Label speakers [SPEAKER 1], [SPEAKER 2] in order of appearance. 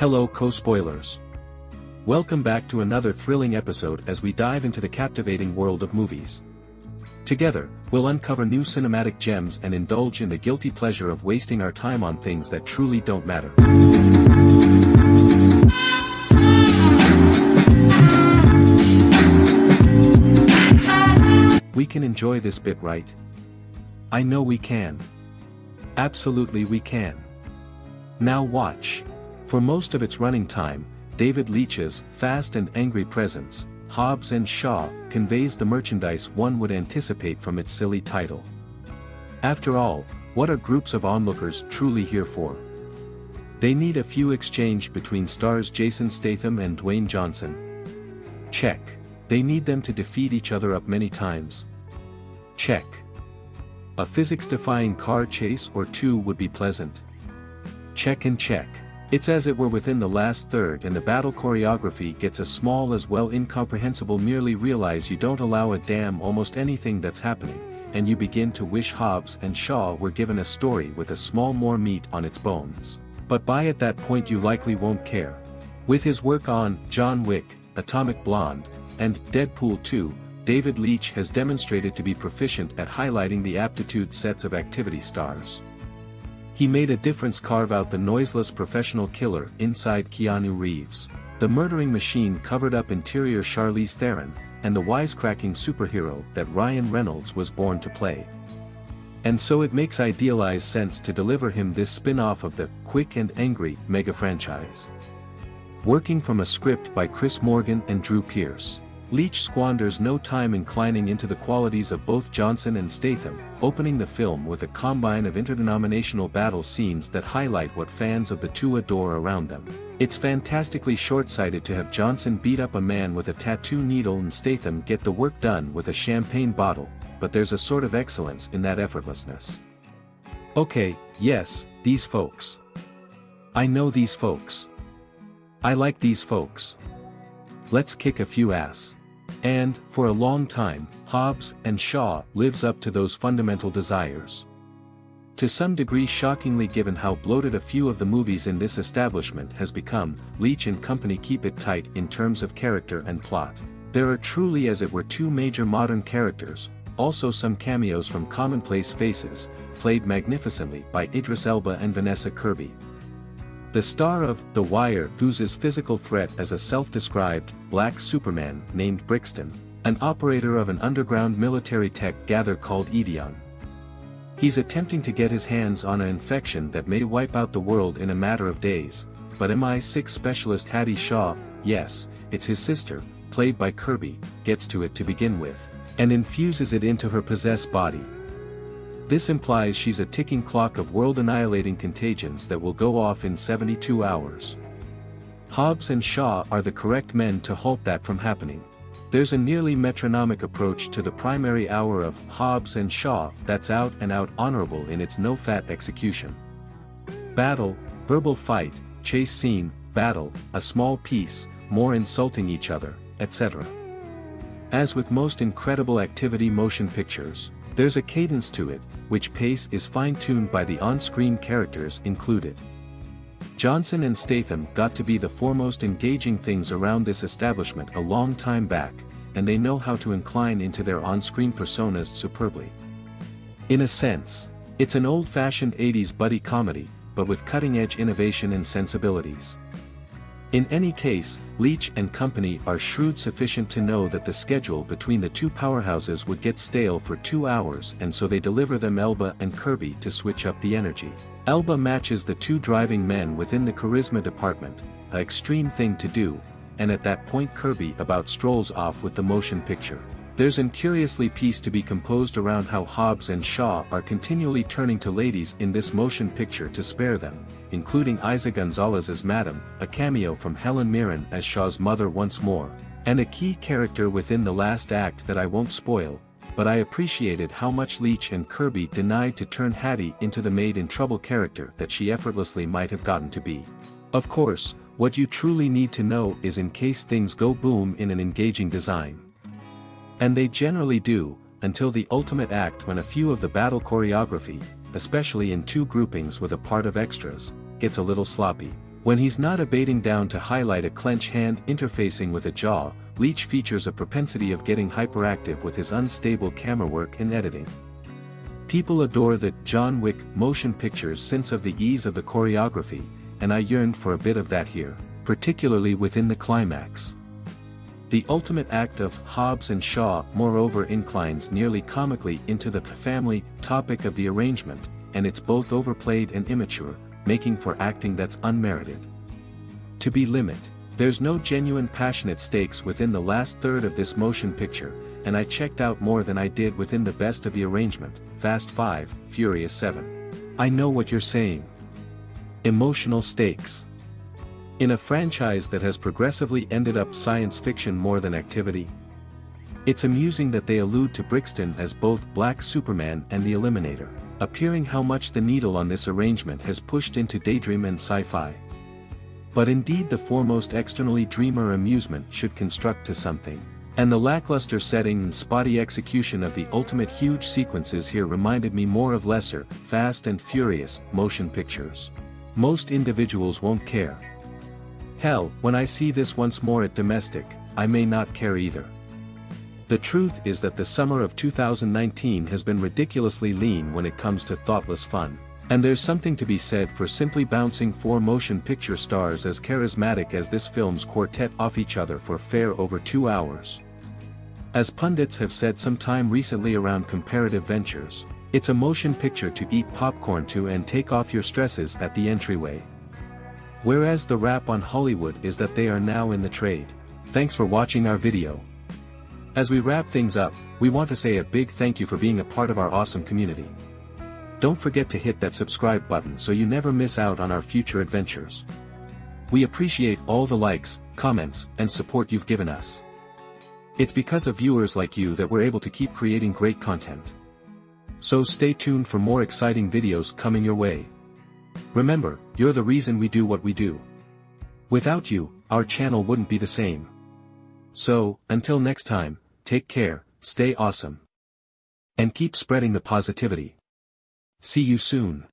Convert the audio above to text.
[SPEAKER 1] Hello co-spoilers. Welcome back to another thrilling episode as we dive into the captivating world of movies. Together, we'll uncover new cinematic gems and indulge in the guilty pleasure of wasting our time on things that truly don't matter. We can enjoy this bit, right? I know we can. Absolutely we can. Now watch. For most of its running time, David Leitch's fast and angry presence, Hobbs and Shaw, conveys the merchandise one would anticipate from its silly title. After all, what are groups of onlookers truly here for? They need a few exchange between stars Jason Statham and Dwayne Johnson. Check. They need them to defeat each other up many times. Check. A physics-defying car chase or two would be pleasant. Check and check. It's as it were within the last third and the battle choreography gets as small as well incomprehensible. Merely realize you don't allow a damn almost anything that's happening, and you begin to wish Hobbs and Shaw were given a story with a small more meat on its bones. But by at that point you likely won't care. With his work on John Wick, Atomic Blonde, and Deadpool 2, David Leitch has demonstrated to be proficient at highlighting the aptitude sets of activity stars. He made a difference. Carve out the noiseless professional killer inside Keanu Reeves, the murdering machine covered up interior Charlize Theron, and the wisecracking superhero that Ryan Reynolds was born to play. And so it makes idealized sense to deliver him this spin-off of the quick and angry mega franchise. Working from a script by Chris Morgan and Drew Pearce, Leitch squanders no time inclining into the qualities of both Johnson and Statham, opening the film with a combine of interdenominational battle scenes that highlight what fans of the two adore around them. It's fantastically short-sighted to have Johnson beat up a man with a tattoo needle and Statham get the work done with a champagne bottle, but there's a sort of excellence in that effortlessness. Okay, yes, these folks. I know these folks. I like these folks. Let's kick a few ass. And, for a long time, Hobbs and Shaw lives up to those fundamental desires. To some degree shockingly given how bloated a few of the movies in this establishment has become, Leitch and company keep it tight in terms of character and plot. There are truly as it were two major modern characters, also some cameos from commonplace faces, played magnificently by Idris Elba and Vanessa Kirby. The star of The Wire oozes physical threat as a self-described black Superman named Brixton, an operator of an underground military tech gather called Edeon. He's attempting to get his hands on an infection that may wipe out the world in a matter of days, but MI6 specialist Hattie Shaw, yes, it's his sister, played by Kirby, gets to it to begin with, and infuses it into her possessed body. This implies she's a ticking clock of world-annihilating contagions that will go off in 72 hours. Hobbs and Shaw are the correct men to halt that from happening. There's a nearly metronomic approach to the primary hour of Hobbs and Shaw that's out and out honorable in its no-fat execution. Battle, verbal fight, chase scene, battle, a small piece, more insulting each other, etc. As with most incredible activity motion pictures, there's a cadence to it, which pace is fine-tuned by the on-screen characters included. Johnson and Statham got to be the foremost engaging things around this establishment a long time back, and they know how to incline into their on-screen personas superbly. In a sense, it's an old-fashioned 80s buddy comedy, but with cutting-edge innovation and sensibilities. In any case, Leitch and company are shrewd sufficient to know that the schedule between the two powerhouses would get stale for 2 hours, and so they deliver them Elba and Kirby to switch up the energy. Elba matches the two driving men within the charisma department, an extreme thing to do, and at that point Kirby about strolls off with the motion picture. There's an curiously piece to be composed around how Hobbs and Shaw are continually turning to ladies in this motion picture to spare them, including Isa Gonzalez's Madam, a cameo from Helen Mirren as Shaw's mother once more, and a key character within the last act that I won't spoil, but I appreciated how much Leitch and Kirby denied to turn Hattie into the maid-in-trouble character that she effortlessly might have gotten to be. Of course, what you truly need to know is in case things go boom in an engaging design. And they generally do, until the ultimate act when a few of the battle choreography, especially in two groupings with a part of extras, gets a little sloppy. When he's not abating down to highlight a clench hand interfacing with a jaw, Leach features a propensity of getting hyperactive with his unstable camera work and editing. People adore the John Wick motion pictures sense of the ease of the choreography, and I yearned for a bit of that here, particularly within the climax. The ultimate act of Hobbs and Shaw moreover inclines nearly comically into the family topic of the arrangement, and it's both overplayed and immature, making for acting that's unmerited. To be limit, there's no genuine passionate stakes within the last third of this motion picture, and I checked out more than I did within the best of the arrangement, Fast 5, Furious 7. I know what you're saying. Emotional stakes. In a franchise that has progressively ended up science fiction more than activity. It's amusing that they allude to Brixton as both Black Superman and the Eliminator, appearing how much the needle on this arrangement has pushed into daydream and sci-fi. But indeed the foremost externally dreamer amusement should construct to something, and the lackluster setting and spotty execution of the ultimate huge sequences here reminded me more of lesser, Fast and Furious, motion pictures. Most individuals won't care. Hell, when I see this once more at domestic, I may not care either. The truth is that the summer of 2019 has been ridiculously lean when it comes to thoughtless fun, and there's something to be said for simply bouncing four motion picture stars as charismatic as this film's quartet off each other for fair over 2 hours. As pundits have said some time recently around comparative ventures, it's a motion picture to eat popcorn to and take off your stresses at the entryway. Whereas the rap on Hollywood is that they are now in the trade. Thanks for watching our video. As we wrap things up, we want to say a big thank you for being a part of our awesome community. Don't forget to hit that subscribe button so you never miss out on our future adventures. We appreciate all the likes, comments, and support you've given us. It's because of viewers like you that we're able to keep creating great content. So stay tuned for more exciting videos coming your way. Remember, you're the reason we do what we do. Without you, our channel wouldn't be the same. So, until next time, take care, stay awesome. And keep spreading the positivity. See you soon.